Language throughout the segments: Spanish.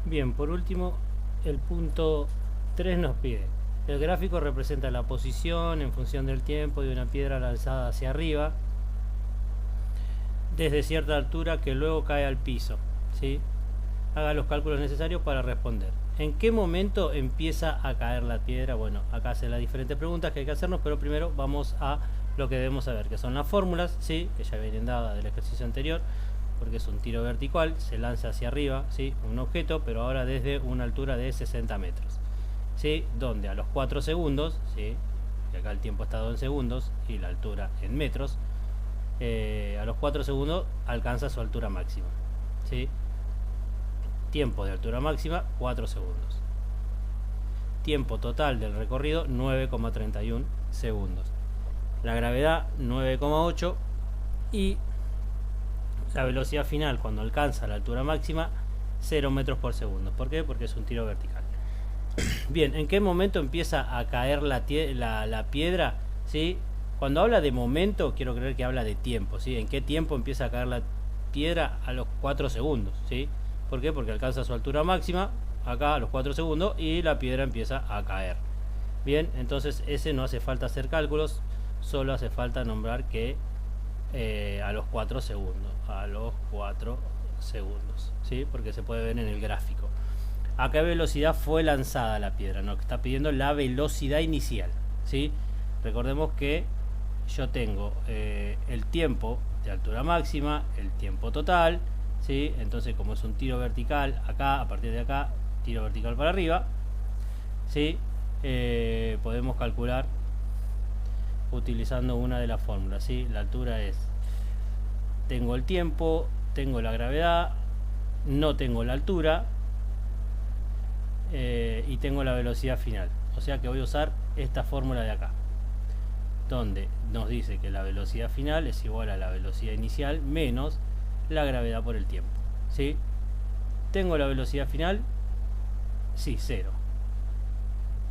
Bien, por último, el punto 3 nos pide: el gráfico representa la posición en función del tiempo de una piedra lanzada hacia arriba desde cierta altura que luego cae al piso. ¿Sí? Haga los cálculos necesarios para responder. ¿En qué momento empieza a caer la piedra? Bueno, acá hacen las diferentes preguntas que hay que hacernos, pero primero vamos a lo que debemos saber, que son las fórmulas, ¿sí? Que ya vienen dadas del ejercicio anterior, porque es un tiro vertical, se lanza hacia arriba, ¿sí? Un objeto, pero ahora desde una altura de 60 metros, ¿sí? Donde a los 4 segundos, ¿sí? Y acá el tiempo está dado en segundos y la altura en metros, a los 4 segundos alcanza su altura máxima, ¿sí? Tiempo de altura máxima 4 segundos. Tiempo total del recorrido 9,31 segundos. La gravedad 9,8 y la velocidad final cuando alcanza la altura máxima 0 metros por segundo. ¿Por qué? Porque es un tiro vertical. Bien, ¿en qué momento empieza a caer la piedra? ¿Sí? Cuando habla de momento, quiero creer que habla de tiempo, ¿sí? ¿En qué tiempo empieza a caer la piedra? A los 4 segundos, ¿sí? ¿Por qué? Porque alcanza su altura máxima, acá a los 4 segundos, y la piedra empieza a caer. Bien, entonces ese no hace falta hacer cálculos, solo hace falta nombrar que a los 4 segundos, a los 4 segundos, ¿sí? Porque se puede ver en el gráfico. ¿A qué velocidad fue lanzada la piedra? Nos está pidiendo la velocidad inicial, ¿sí? Recordemos que yo tengo el tiempo de altura máxima, el tiempo total, ¿sí? Entonces, como es un tiro vertical, acá, a partir de acá, tiro vertical para arriba, ¿sí? Podemos calcular utilizando una de las fórmulas, ¿sí? La altura es, tengo el tiempo, tengo la gravedad, no tengo la altura, y tengo la velocidad final. O sea que voy a usar esta fórmula de acá, donde nos dice que la velocidad final es igual a la velocidad inicial menos la gravedad por el tiempo, ¿sí? ¿Tengo la velocidad final? Sí, 0.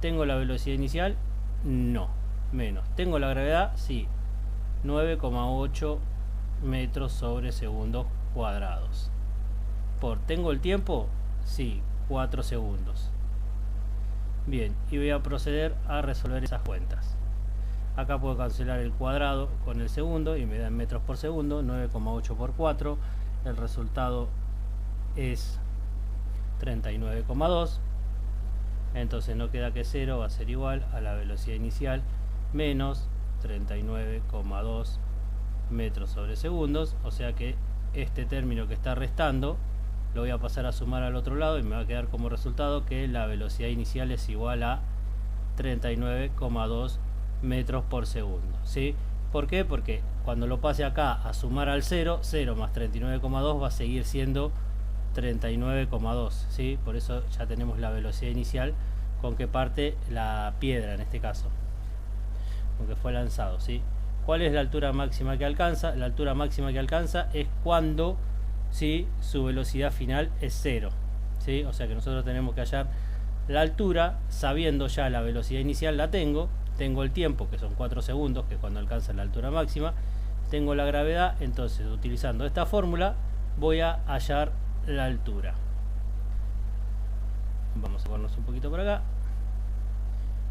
¿Tengo la velocidad inicial? No, menos. ¿Tengo la gravedad? Sí, 9,8 metros sobre segundos cuadrados. ¿Tengo el tiempo? Sí, 4 segundos. Bien, y voy a proceder a resolver esas cuentas. Acá puedo cancelar el cuadrado con el segundo y me da en metros por segundo. 9,8 por 4, el resultado es 39,2. entonces no queda que 0 va a ser igual a la velocidad inicial menos 39,2 metros sobre segundos. O sea que este término que está restando lo voy a pasar a sumar al otro lado y me va a quedar como resultado que la velocidad inicial es igual a 39,2 metros por segundo, ¿sí? ¿Por qué? Porque cuando lo pase acá a sumar al 0, 0 más 39,2 va a seguir siendo 39,2, ¿sí? Por eso ya tenemos la velocidad inicial con que parte la piedra en este caso, con que fue lanzado, ¿sí? ¿Cuál es la altura máxima que alcanza? La altura máxima que alcanza es cuando, ¿sí?, su velocidad final es 0, ¿sí? O sea que nosotros tenemos que hallar la altura sabiendo ya la velocidad inicial. La tengo el tiempo, que son 4 segundos, que es cuando alcanza la altura máxima, tengo la gravedad. Entonces, utilizando esta fórmula voy a hallar la altura. Vamos a ponernos un poquito por acá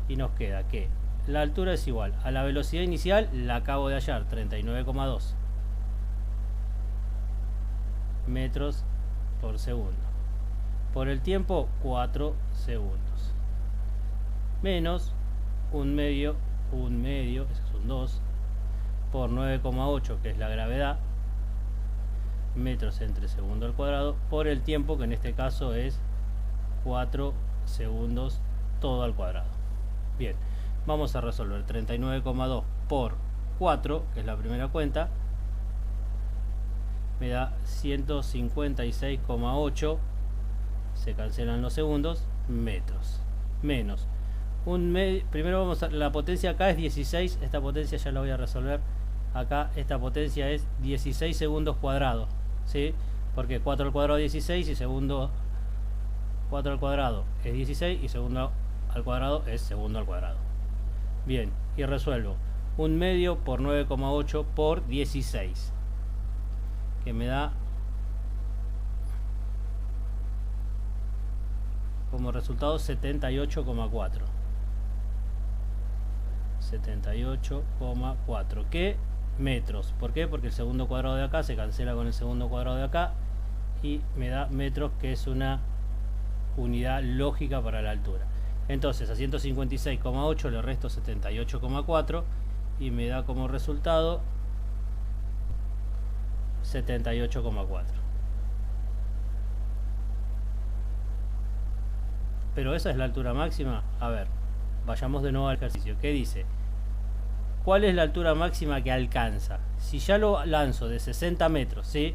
y nos queda que la altura es igual a la velocidad inicial, la acabo de hallar, 39,2 metros por segundo, por el tiempo 4 segundos, menos un medio, eso es un 2, por 9,8, que es la gravedad, metros entre segundo al cuadrado, por el tiempo, que en este caso es 4 segundos todo al cuadrado. Bien, vamos a resolver 39,2 por 4, que es la primera cuenta, me da 156,8, se cancelan los segundos, metros, menos primero vamos a, la potencia acá es 16, esta potencia ya la voy a resolver acá. Esta potencia es 16 segundos cuadrados, ¿sí? Porque 4 al cuadrado es 16 y segundo 4 al cuadrado es 16 y segundo al cuadrado es segundo al cuadrado. Bien, y resuelvo un medio por 9,8 por 16, que me da como resultado 78,4. 78,4. ¿Qué? Metros. ¿Por qué? Porque el segundo cuadrado de acá se cancela con el segundo cuadrado de acá y me da metros, que es una unidad lógica para la altura. Entonces a 156,8 le resto 78,4 y me da como resultado 78,4. Pero esa es la altura máxima. A ver, vayamos de nuevo al ejercicio. ¿Qué dice? ¿Cuál es la altura máxima que alcanza? Si ya lo lanzo de 60 metros, ¿sí?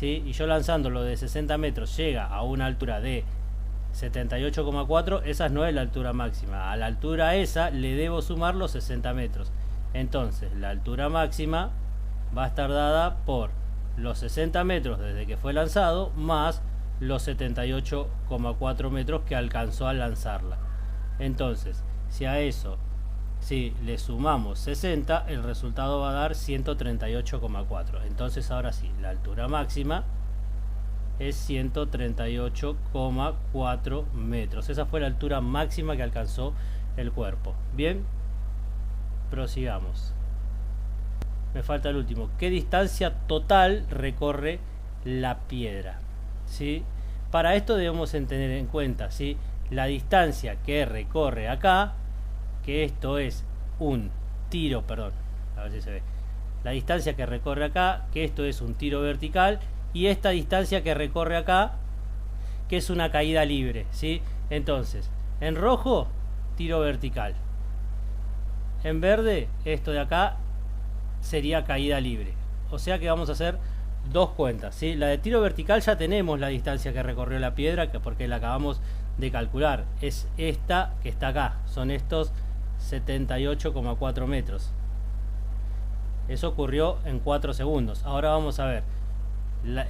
Y yo lanzándolo de 60 metros llega a una altura de 78,4, esa no es la altura máxima. A la altura esa le debo sumar los 60 metros. Entonces la altura máxima va a estar dada por los 60 metros desde que fue lanzado más los 78,4 metros que alcanzó al lanzarla. Entonces, si a eso le sumamos 60, el resultado va a dar 138,4. Entonces ahora sí, la altura máxima es 138,4 metros. Esa fue la altura máxima que alcanzó el cuerpo. Bien, prosigamos. Me falta el último. ¿Qué distancia total recorre la piedra? ¿Sí? Para esto debemos tener en cuenta, ¿sí?, la distancia que recorre acá, que esto es un tiro, perdón, a ver si se ve, la distancia que recorre acá, que esto es un tiro vertical, y esta distancia que recorre acá, que es una caída libre, ¿sí? Entonces, en rojo, tiro vertical. En verde, esto de acá sería caída libre. O sea que vamos a hacer dos cuentas, ¿sí? La de tiro vertical ya tenemos la distancia que recorrió la piedra, porque la acabamos de calcular. Es esta que está acá. Son estos 78,4 metros. Eso ocurrió en 4 segundos. Ahora vamos a ver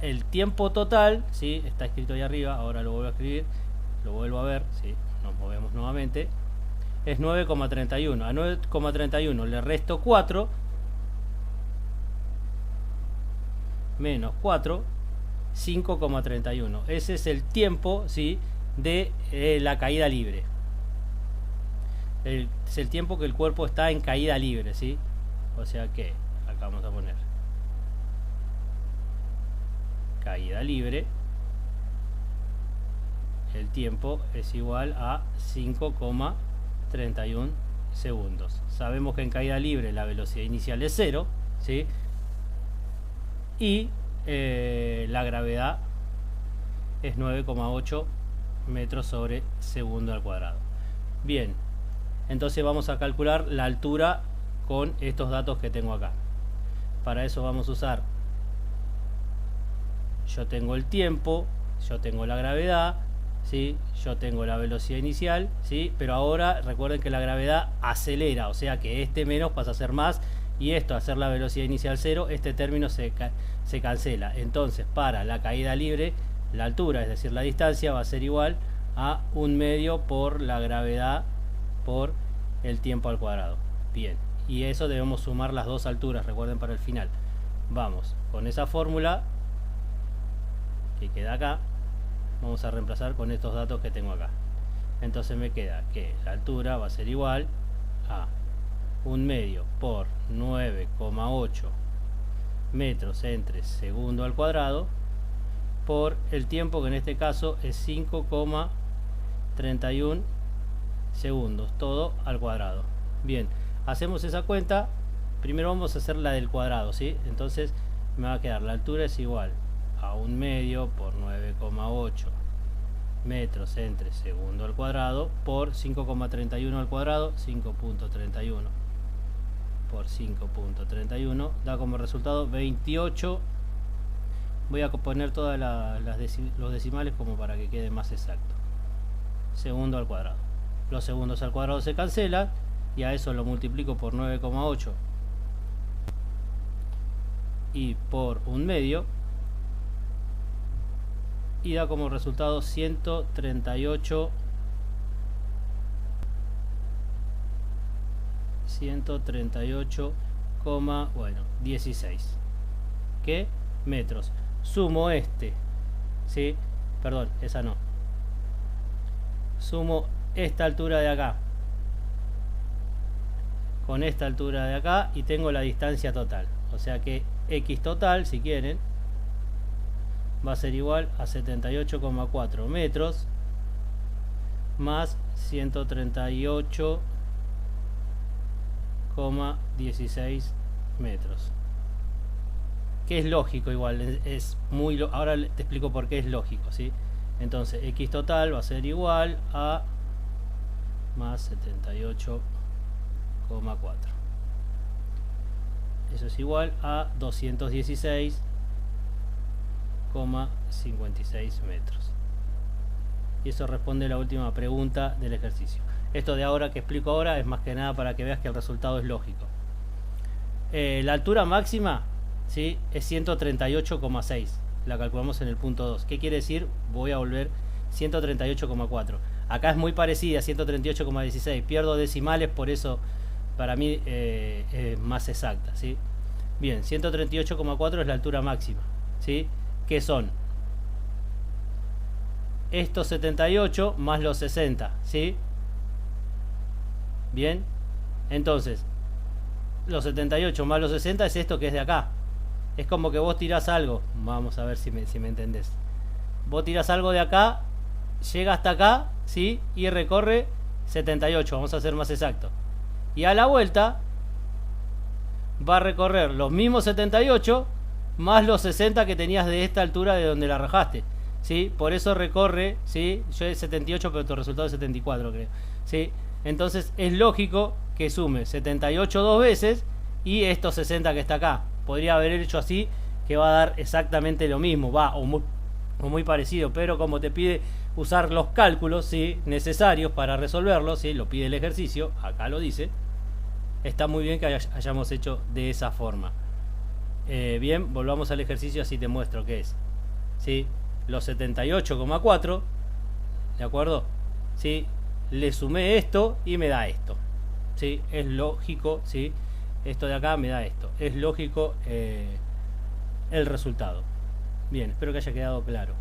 el tiempo total, ¿sí? Está escrito ahí arriba. Ahora lo vuelvo a escribir. Lo vuelvo a ver, ¿sí? Nos movemos nuevamente. Es 9,31. A 9,31 le resto 4 menos 4, 5,31. Ese es el tiempo, ¿sí?, de la caída libre. Es el tiempo que el cuerpo está en caída libre, ¿sí? O sea que acá vamos a poner caída libre. El tiempo es igual a 5,31 segundos. Sabemos que en caída libre la velocidad inicial es 0, ¿sí? Y la gravedad es 9,8 metros sobre segundo al cuadrado. Bien, entonces vamos a calcular la altura con estos datos que tengo acá. Para eso vamos a usar, yo tengo el tiempo, yo tengo la gravedad, ¿sí?, yo tengo la velocidad inicial, ¿sí?, pero ahora recuerden que la gravedad acelera, o sea que este menos pasa a ser más, y esto, hacer la velocidad inicial 0, este término se cancela. Entonces, para la caída libre, la altura, es decir, la distancia, va a ser igual a 1/2 por la gravedad por el tiempo al cuadrado. Bien, y eso debemos sumar las dos alturas, recuerden, para el final. Vamos, con esa fórmula que queda acá, vamos a reemplazar con estos datos que tengo acá. Entonces me queda que la altura va a ser igual a 1/2 por 9,8 metros entre segundo al cuadrado por el tiempo, que en este caso es 5,31 segundos, todo al cuadrado. Bien, hacemos esa cuenta. Primero vamos a hacer la del cuadrado, ¿sí? Entonces me va a quedar, la altura es igual a 1/2 por 9,8 metros entre segundo al cuadrado por 5,31 al cuadrado, 5,31 por 5,31 da como resultado 28. Voy a poner todos los decimales como para que quede más exacto. Segundo al cuadrado. Los segundos al cuadrado se cancelan y a eso lo multiplico por 9,8 y por 1/2 y da como resultado 138 16. ¿Qué? Metros. Sumo este, ¿sí? Perdón, esa no. sumo esta altura de acá con esta altura de acá y tengo la distancia total. O sea que X total, si quieren, va a ser igual a 78,4 metros más 138,16 metros. Que es lógico igual, es muy ahora te explico por qué es lógico, ¿sí? Entonces X total va a ser igual a más 78,4. Eso es igual a 216,56 metros. Y eso responde a la última pregunta del ejercicio. Esto de ahora que explico ahora es más que nada para que veas que el resultado es lógico. La altura máxima, ¿sí?, es 138,6. La calculamos en el punto 2. ¿Qué quiere decir? Voy a volver 138,4. Acá es muy parecida, 138,16. Pierdo decimales, por eso para mí es más exacta, ¿sí? Bien, 138,4 es la altura máxima, ¿sí? ¿Qué son? Estos 78 más los 60, ¿sí? Bien, entonces los 78 más los 60 es esto que es de acá. Es como que vos tirás algo, vamos a ver si me entendés. Vos tirás algo de acá, llega hasta acá, ¿sí?, y recorre 78, vamos a ser más exacto. Y a la vuelta va a recorrer los mismos 78 más los 60 que tenías de esta altura de donde la rajaste, ¿sí? Por eso recorre, ¿sí? Yo es 78, pero tu resultado es 74, creo, ¿sí? Entonces es lógico que sume 78 dos veces y estos 60 que está acá. Podría haber hecho así, que va a dar exactamente lo mismo, va, o muy parecido, pero como te pide usar los cálculos, ¿sí?, necesarios para resolverlo, ¿sí?, lo pide el ejercicio, acá lo dice, está muy bien que hayamos hecho de esa forma. Bien, volvamos al ejercicio, así te muestro qué es, ¿sí? Los 78,4, ¿de acuerdo? ¿Sí? Le sumé esto y me da esto, ¿sí? Es lógico, ¿sí? Esto de acá me da esto, es lógico el resultado. Bien, espero que haya quedado claro.